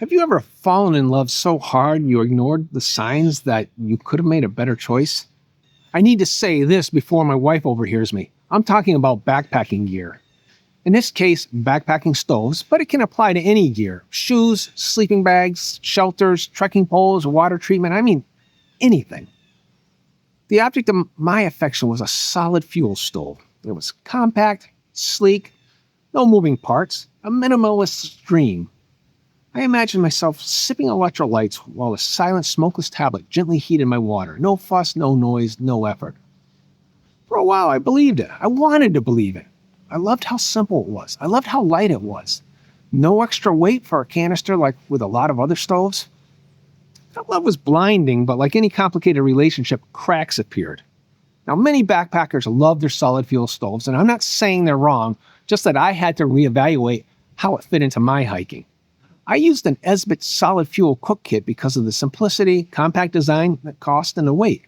Have you ever fallen in love so hard you ignored the signs that you could have made a better choice? I need to say this before my wife overhears me. I'm talking about backpacking gear. In this case, backpacking stoves, but it can apply to any gear. Shoes, sleeping bags, shelters, trekking poles, water treatment, anything. The object of my affection was a solid fuel stove. It was compact, sleek, no moving parts, a minimalist dream. I imagined myself sipping electrolytes while a silent, smokeless tablet gently heated my water. No fuss, no noise, no effort. For a while, I believed it. I wanted to believe it. I loved how simple it was. I loved how light it was. No extra weight for a canister like with a lot of other stoves. That love was blinding, but like any complicated relationship, cracks appeared. Now, many backpackers love their solid fuel stoves, and I'm not saying they're wrong, just that I had to reevaluate how it fit into my hiking. I used an Esbit solid fuel cook kit because of the simplicity, compact design, the cost, and the weight.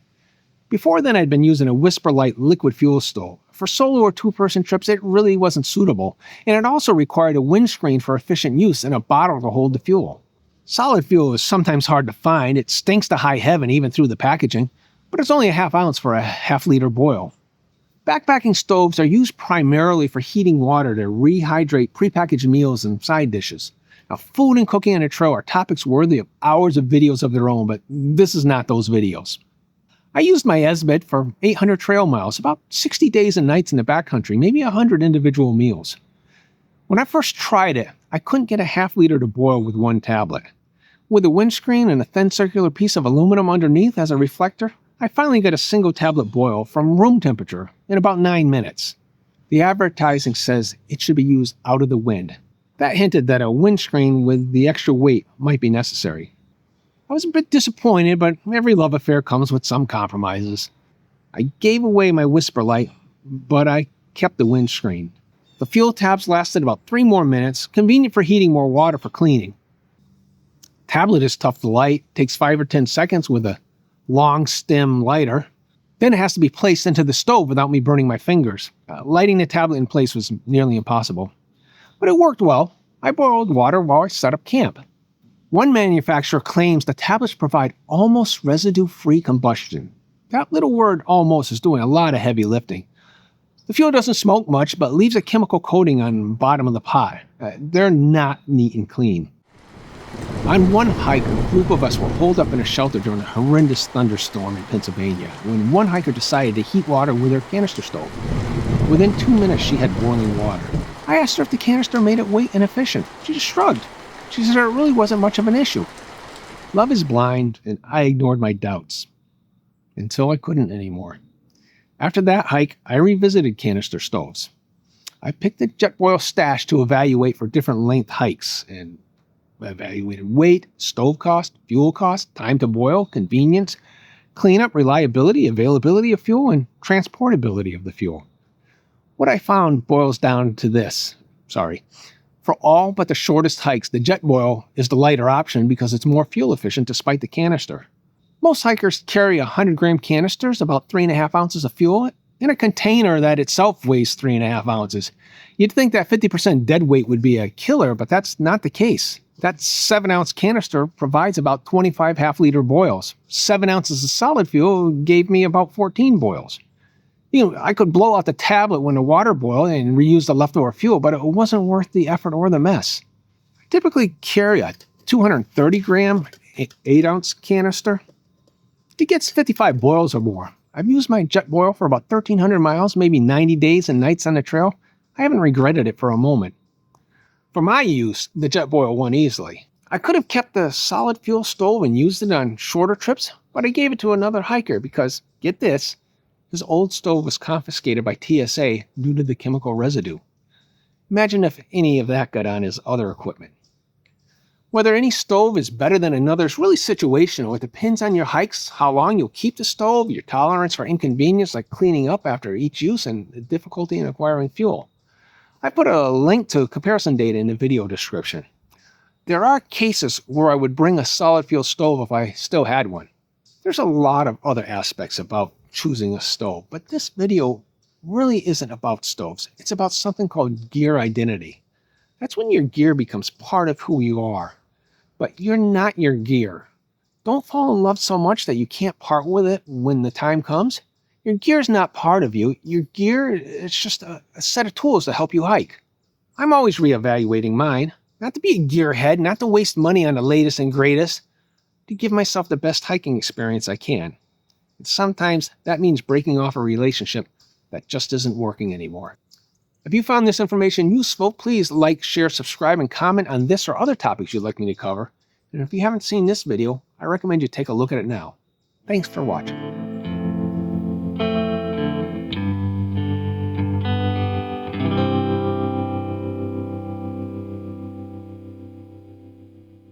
Before then, I'd been using a Whisper Light liquid fuel stove. For solo or two-person trips, it really wasn't suitable, and it also required a windscreen for efficient use and a bottle to hold the fuel. Solid fuel is sometimes hard to find. It stinks to high heaven even through the packaging, but it's only a ½ ounce for a half-liter boil. Backpacking stoves are used primarily for heating water to rehydrate prepackaged meals and side dishes. Now, food and cooking on a trail are topics worthy of hours of videos of their own, but this is not those videos. I used my Esbit for 800 trail miles, about 60 days and nights in the backcountry, maybe 100 individual meals. When I first tried it, I couldn't get a ½ liter to boil with one tablet. With a windscreen and a thin circular piece of aluminum underneath as a reflector, I finally got a single tablet boil from room temperature in about 9 minutes. The advertising says it should be used out of the wind. That hinted that a windscreen with the extra weight might be necessary. I was a bit disappointed, but every love affair comes with some compromises. I gave away my Whisper Light, but I kept the windscreen. The fuel tabs lasted about 3 more minutes, convenient for heating more water for cleaning. Tablet is tough to light, takes 5 or 10 seconds with a long stem lighter. Then it has to be placed into the stove without me burning my fingers. Lighting the tablet in place was nearly impossible. But it worked well. I boiled water while I set up camp. One manufacturer claims the tablets provide almost residue-free combustion. That little word almost is doing a lot of heavy lifting. The fuel doesn't smoke much, but leaves a chemical coating on the bottom of the pot. They're not neat and clean. On one hike, a group of us were holed up in a shelter during a horrendous thunderstorm in Pennsylvania, when one hiker decided to heat water with her canister stove. Within 2 minutes, she had boiling water. I asked her if the canister made it weight inefficient. She just shrugged. She said it really wasn't much of an issue. Love is blind, and I ignored my doubts. Until I couldn't anymore. After that hike, I revisited canister stoves. I picked the Jetboil stash to evaluate for different length hikes, and evaluated weight, stove cost, fuel cost, time to boil, convenience, cleanup, reliability, availability of fuel, and transportability of the fuel. What I found boils down to this. For all but the shortest hikes, the Jetboil is the lighter option because it's more fuel efficient despite the canister. Most hikers carry 100-gram canisters, about 3½ ounces of fuel, in a container that itself weighs 3½ ounces. You'd think that 50% dead weight would be a killer, but that's not the case. That 7-ounce canister provides about 25 ½ liter boils. 7 ounces of solid fuel gave me about 14 boils. I could blow out the tablet when the water boiled and reuse the leftover fuel, but it wasn't worth the effort or the mess. I typically carry a 230-gram, 8-ounce canister. It gets 55 boils or more. I've used my Jetboil for about 1,300 miles, maybe 90 days and nights on the trail. I haven't regretted it for a moment. For my use, the Jetboil won easily. I could have kept the solid fuel stove and used it on shorter trips, but I gave it to another hiker because, get this, his old stove was confiscated by TSA due to the chemical residue. Imagine if any of that got on his other equipment. Whether any stove is better than another is really situational. It depends on your hikes, how long you'll keep the stove, your tolerance for inconvenience like cleaning up after each use, and the difficulty in acquiring fuel. I put a link to comparison data in the video description. There are cases where I would bring a solid fuel stove if I still had one. There's a lot of other aspects about choosing a stove, but this video really isn't about stoves. It's about something called gear identity. That's when your gear becomes part of who you are. but you're not your gear. Don't fall in love so much that you can't part with it when the time comes. Your gear's not part of you. Your gear is just a set of tools to help you hike. I'm always reevaluating mine, not to be a gearhead, not to waste money on the latest and greatest, to give myself the best hiking experience I can. And sometimes that means breaking off a relationship that just isn't working anymore. If you found this information useful, please like, share, subscribe, and comment on this or other topics you'd like me to cover. And if you haven't seen this video, I recommend you take a look at it now. Thanks for watching.